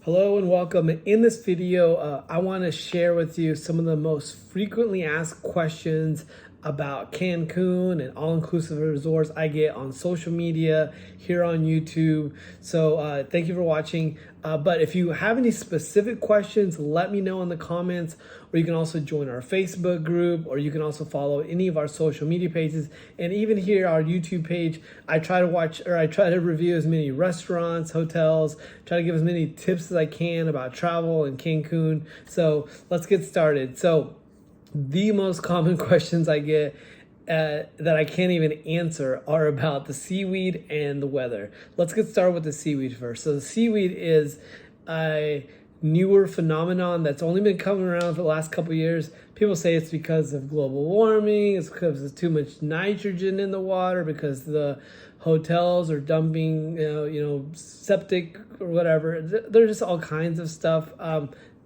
Hello and welcome. In this video, I want to share with you some of the most frequently asked questions about Cancun and all-inclusive resorts I get on social media, here on YouTube. So thank you for watching. But if you have any specific questions, let me know in the comments, or you can also join our Facebook group, or you can also follow any of our social media pages. And even here, our YouTube page, I try to review as many restaurants, hotels, try to give as many tips as I can about travel in Cancun. So let's get started. So the most common questions I get that I can't even answer are about the seaweed and the weather. Let's get started with the seaweed first. So the seaweed is a newer phenomenon that's only been coming around for the last couple of years. People say it's because of global warming, it's because there's too much nitrogen in the water, because the hotels are dumping, septic or whatever. There's just all kinds of stuff.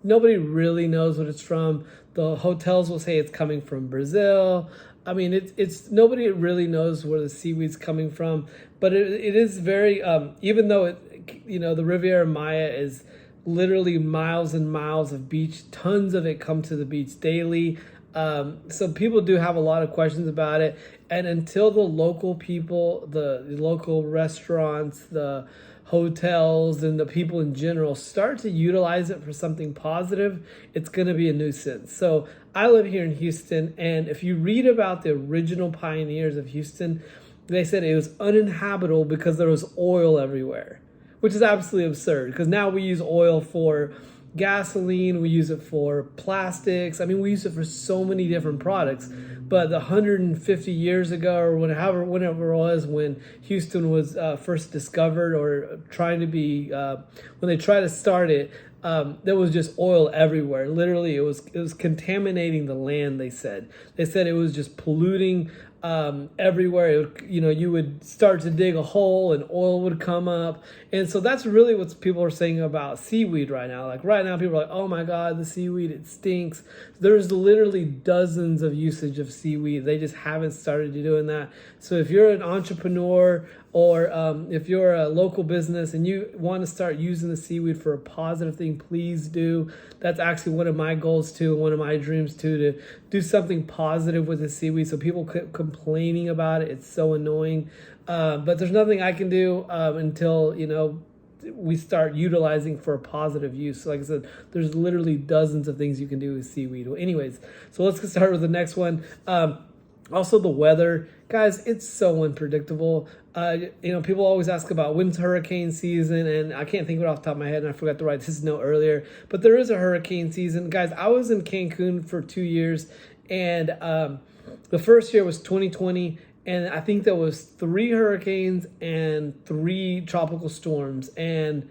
Nobody really knows what it's from. The hotels will say it's coming from Brazil. I mean, it's nobody really knows where the seaweed's coming from, but it is very, even though the Riviera Maya is literally miles and miles of beach, tons of it come to the beach daily. So people do have a lot of questions about it. And until the local people, the local restaurants, the hotels, and the people in general start to utilize it for something positive, it's going to be a nuisance. So I live here in Houston, and if you read about the original pioneers of Houston, they said it was uninhabitable because there was oil everywhere, which is absolutely absurd, because now we use oil for gasoline, we use it for plastics. I mean, we use it for so many different products. But 150 years ago, or whenever it was, when Houston was first discovered, or trying to be, when they tried to start it, there was just oil everywhere. Literally, it was contaminating the land. They said it was just polluting everywhere. You would start to dig a hole and oil would come up. And so that's really what people are saying about seaweed right now. Like right now, people are like, oh my God, the seaweed, it stinks. There's literally dozens of usage of seaweed. They just haven't started doing that. So if you're an entrepreneur, or if you're a local business and you want to start using the seaweed for a positive thing, please do. That's actually one of my goals too, one of my dreams too, to do something positive with the seaweed, so people quit complaining about it. It's so annoying. But there's nothing I can do until, we start utilizing for a positive use. So like I said, there's literally dozens of things you can do with seaweed. Well, anyways, so let's get started with the next one. Also, the weather, guys, it's so unpredictable. People always ask about when's hurricane season, and I can't think of it off the top of my head, and I forgot to write this note earlier. But there is a hurricane season, guys. I was in Cancun for 2 years, and the first year was 2020, and I think there was 3 hurricanes and 3 tropical storms, and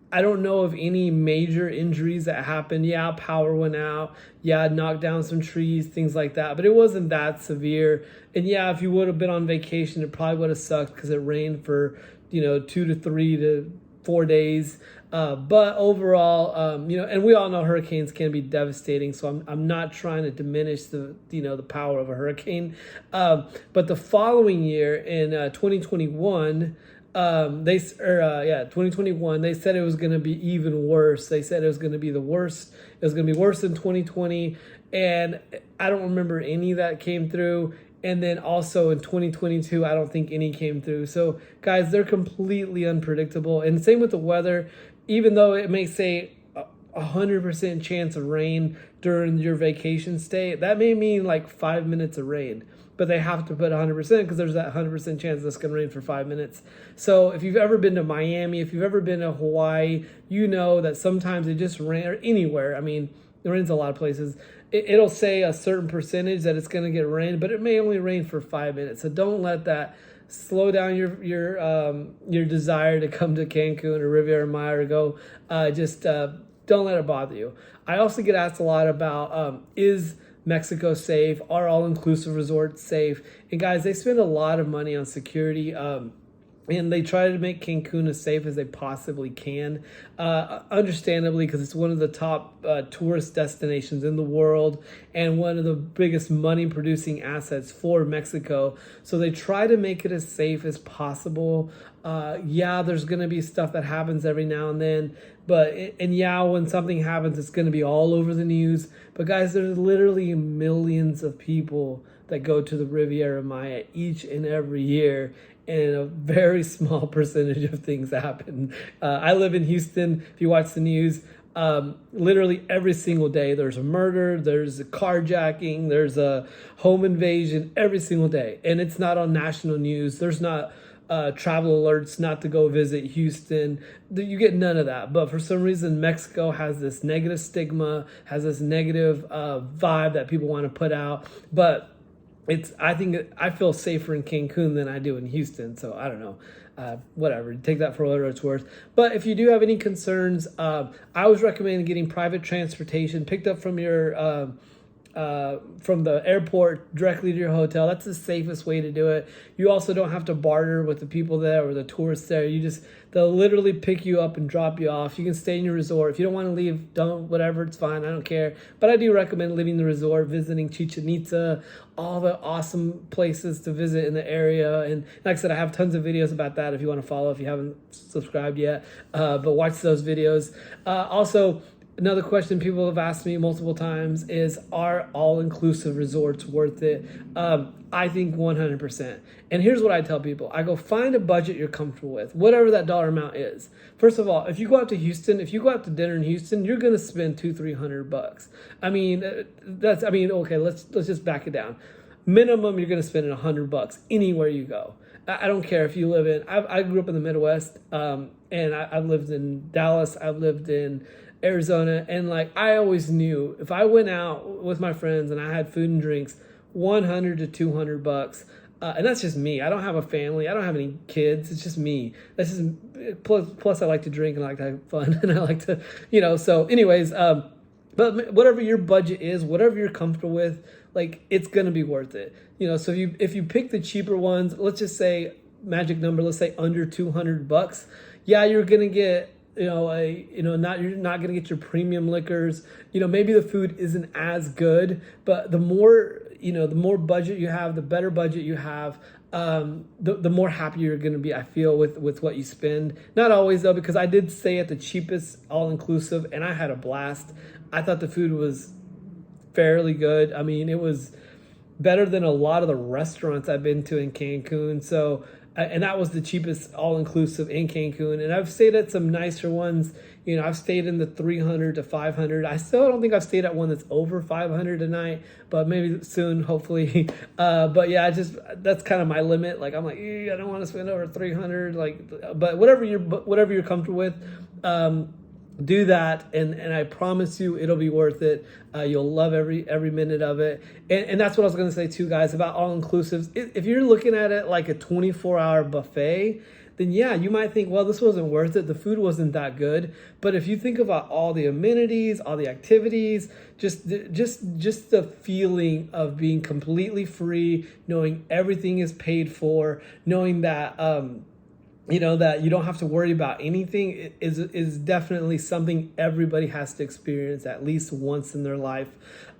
I don't know of any major injuries that happened. Yeah, power went out. Yeah, it knocked down some trees, things like that. But it wasn't that severe. And yeah, if you would have been on vacation, it probably would have sucked because it rained for, 2 to 3 to 4 days. But overall, and we all know hurricanes can be devastating. So I'm not trying to diminish the power of a hurricane. But the following year in 2021, 2021, they said it was going to be even worse. They said it was going to be the worst. It was going to be worse than 2020. And I don't remember any that came through. And then also in 2022, I don't think any came through. So guys, they're completely unpredictable. And same with the weather, even though it may say 100% chance of rain during your vacation stay, that may mean like 5 minutes of rain. But they have to put 100% because there's that 100% chance that's going to rain for 5 minutes. So if you've ever been to Miami, if you've ever been to Hawaii, you know that sometimes it just rains, or anywhere. I mean, it rains a lot of places. It'll say a certain percentage that it's going to get rain, but it may only rain for 5 minutes. So don't let that slow down your desire to come to Cancun or Riviera Maya or go. Don't let it bother you. I also get asked a lot about is Mexico safe? Are all-inclusive resorts safe? And guys, they spend a lot of money on security. and they try to make Cancun as safe as they possibly can, understandably, because it's one of the top tourist destinations in the world and one of the biggest money producing assets for Mexico. So they try to make it as safe as possible. Yeah, there's going to be stuff that happens every now and then, and yeah, when something happens, it's going to be all over the news. But guys, there's literally millions of people that go to the Riviera Maya each and every year, and a very small percentage of things happen. I live in Houston. If you watch the news, literally every single day there's a murder, there's a carjacking, there's a home invasion every single day. And it's not on national news. There's not travel alerts not to go visit Houston. You get none of that. But for some reason, Mexico has this negative stigma, has this negative vibe that people want to put out. But I think I feel safer in Cancun than I do in Houston. So I don't know. Whatever. Take that for whatever it's worth. But if you do have any concerns, I always recommend getting private transportation picked up from your from the airport directly to your hotel. That's the safest way to do it. You also don't have to barter with the people there or the tourists there. They'll literally pick you up and drop you off. You can stay in your resort. If you don't want to leave, don't, whatever, it's fine. I don't care. But I do recommend leaving the resort, visiting Chichen Itza, all the awesome places to visit in the area. And like I said, I have tons of videos about that if you want to follow, if you haven't subscribed yet. But watch those videos. Also, another question people have asked me multiple times is, are all-inclusive resorts worth it? I think 100%. And here's what I tell people. I go, find a budget you're comfortable with, whatever that dollar amount is. First of all, if you go out to Houston, if you go out to dinner in Houston, you're going to spend $200-300. Okay, let's just back it down. Minimum, you're going to spend $100 anywhere you go. I don't care if you live in, I grew up in the Midwest, and I've lived in Dallas, I've lived in Arizona, and like I always knew if I went out with my friends and I had food and drinks, $100 to $200, and that's just me. I don't have a family. I don't have any kids. It's just me. That's just plus I like to drink and I like to have fun and I like to, So, anyways, but whatever your budget is, whatever you're comfortable with, like it's gonna be worth it. So if you pick the cheaper ones, let's just say magic number, let's say under $200. Yeah, you're gonna get you're not going to get your premium liquors. Maybe the food isn't as good, but the more budget you have, the better budget you have, the more happy you're going to be, I feel, with what you spend. Not always though, because I did stay at the cheapest all-inclusive and I had a blast. I thought the food was fairly good. I mean, it was better than a lot of the restaurants I've been to in Cancun. So, and that was the cheapest all-inclusive in Cancun. And I've stayed at some nicer ones. I've stayed in the $300 to $500. I still don't think I've stayed at one that's over $500 a night, but maybe soon, hopefully. But yeah, that's kind of my limit. Like I'm like, I don't want to spend over $300. Like, but whatever you're comfortable with, do that, and I promise you it'll be worth it. You'll love every minute of it. And that's what I was going to say too, guys, about all-inclusives. If you're looking at it like a 24-hour buffet, then yeah, you might think, well, this wasn't worth it. The food wasn't that good. But if you think about all the amenities, all the activities, just the feeling of being completely free, knowing everything is paid for, knowing that that you don't have to worry about anything is definitely something everybody has to experience at least once in their life.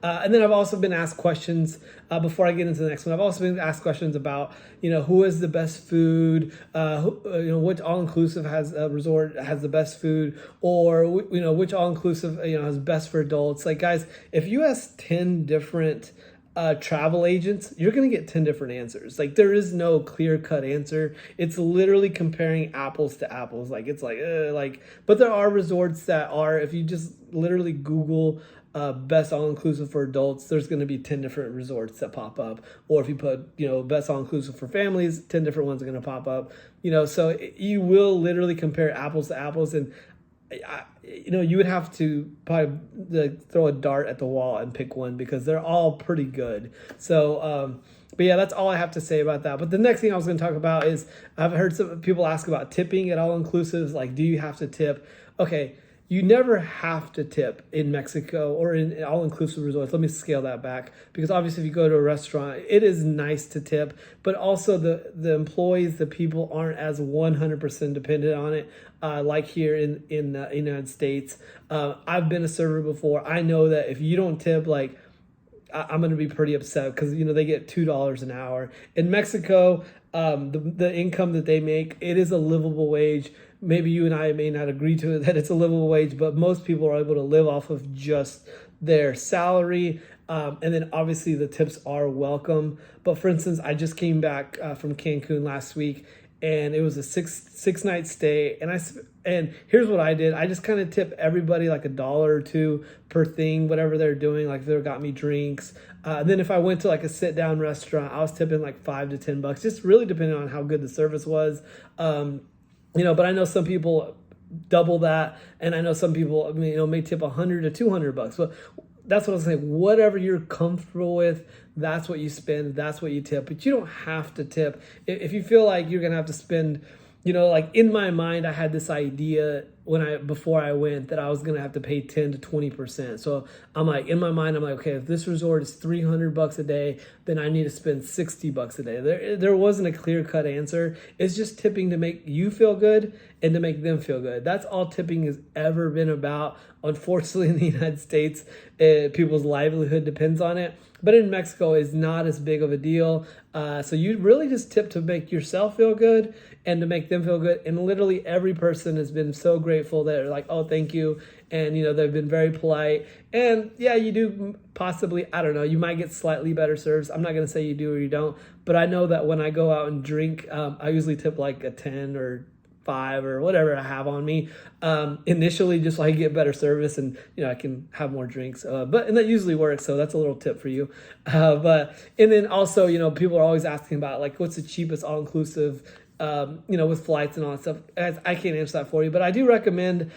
And then I've also been asked questions before I get into the next one. I've also been asked questions about, who has the best food, which all-inclusive resort has the best food, or, which all-inclusive, has best for adults. Like, guys, if you ask 10 different travel agents, you're going to get 10 different answers. Like there is no clear-cut answer. It's literally comparing apples to apples. Like it's but there are resorts that are, if you just literally Google best all-inclusive for adults, there's going to be 10 different resorts that pop up. Or if you put, best all-inclusive for families, 10 different ones are going to pop up. So you will literally compare apples to apples, and you would have to probably throw a dart at the wall and pick one because they're all pretty good. So, but yeah, that's all I have to say about that. But the next thing I was going to talk about is I've heard some people ask about tipping at all-inclusives. Like, do you have to tip? Okay, you never have to tip in Mexico or in all-inclusive resorts. Let me scale that back, because obviously if you go to a restaurant, it is nice to tip, but also the employees, the people aren't as 100% dependent on it, like here in the United States. I've been a server before. I know that if you don't tip, like, I'm going to be pretty upset, because, you know, they get $2 an hour. In Mexico, the income that they make, it is a livable wage. Maybe you and I may not agree to it that it's a livable wage, but most people are able to live off of just their salary. And then obviously the tips are welcome. But for instance, I just came back from Cancun last week, and it was a six night stay. And here's what I did. I just kind of tip everybody like $1 or $2 per thing, whatever they're doing. Like, if they got me drinks. Then if I went to like a sit down restaurant, I was tipping like $5 to $10, just really depending on how good the service was. You know, but I know some people double that, and I know some people, you know, may tip $100 to $200. But that's what I was saying. Whatever you're comfortable with, that's what you spend. That's what you tip. But you don't have to tip. If you feel like you're gonna have to spend, you know, like in my mind, I had this idea before I went that I was gonna have to pay 10 to 20%. So I'm like, in my mind, I'm like, okay, if this resort is $300 a day, then I need to spend $60 a day. There wasn't a clear-cut answer. It's just tipping to make you feel good and to make them feel good. That's all tipping has ever been about. Unfortunately, in the United States, people's livelihood depends on it. But in Mexico, it's not as big of a deal. So you really just tip to make yourself feel good and to make them feel good. And literally every person has been so grateful that they're like, oh, thank you. And, you know, they've been very polite. And yeah, you do possibly, I don't know, you might get slightly better service. I'm not going to say you do or you don't. But I know that when I go out and drink, I usually tip like a 10 or 5 or whatever I have on me initially, just so I get better service and, you know, I can have more drinks. And that usually works, so that's a little tip for you. And then also, you know, people are always asking about like what's the cheapest all-inclusive, you know, with flights and all that stuff. I can't answer that for you, but I do recommend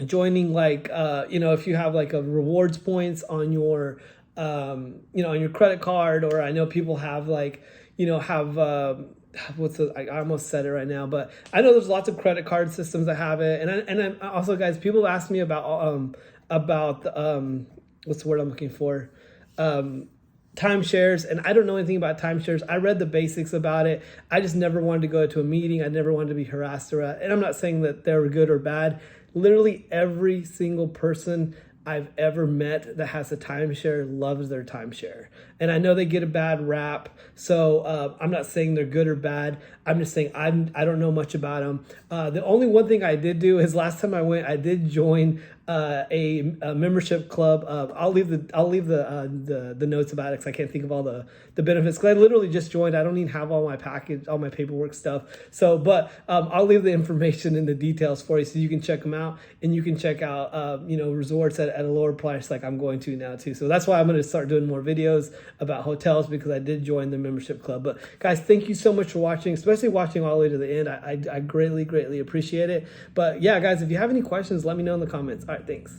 joining like you know, if you have like a rewards points on your you know, on your credit card, or I know people have like, you know, have I almost said it right now, but I know there's lots of credit card systems that have it. And I also, guys, people ask me about what's the word I'm looking for? Timeshares, and I don't know anything about timeshares. I read the basics about it. I just never wanted to go to a meeting. I never wanted to be harassed and I'm not saying that they're good or bad. Literally every single person I've ever met that has a timeshare loves their timeshare. And I know they get a bad rap, so I'm not saying they're good or bad. I'm just saying I don't know much about them. The only one thing I did do is last time I went, I did join a membership club. I'll leave the notes about it because I can't think of all the benefits. Because I literally just joined. I don't even have all my paperwork stuff. So, but I'll leave the information and the details for you so you can check them out, and you can check out you know, resorts at a lower price like I'm going to now too. So that's why I'm going to start doing more videos about hotels, because I did join the membership club. But guys, thank you so much for watching, especially watching all the way to the end. I greatly appreciate it. But yeah, guys, if you have any questions, let me know in the comments. All right, thanks.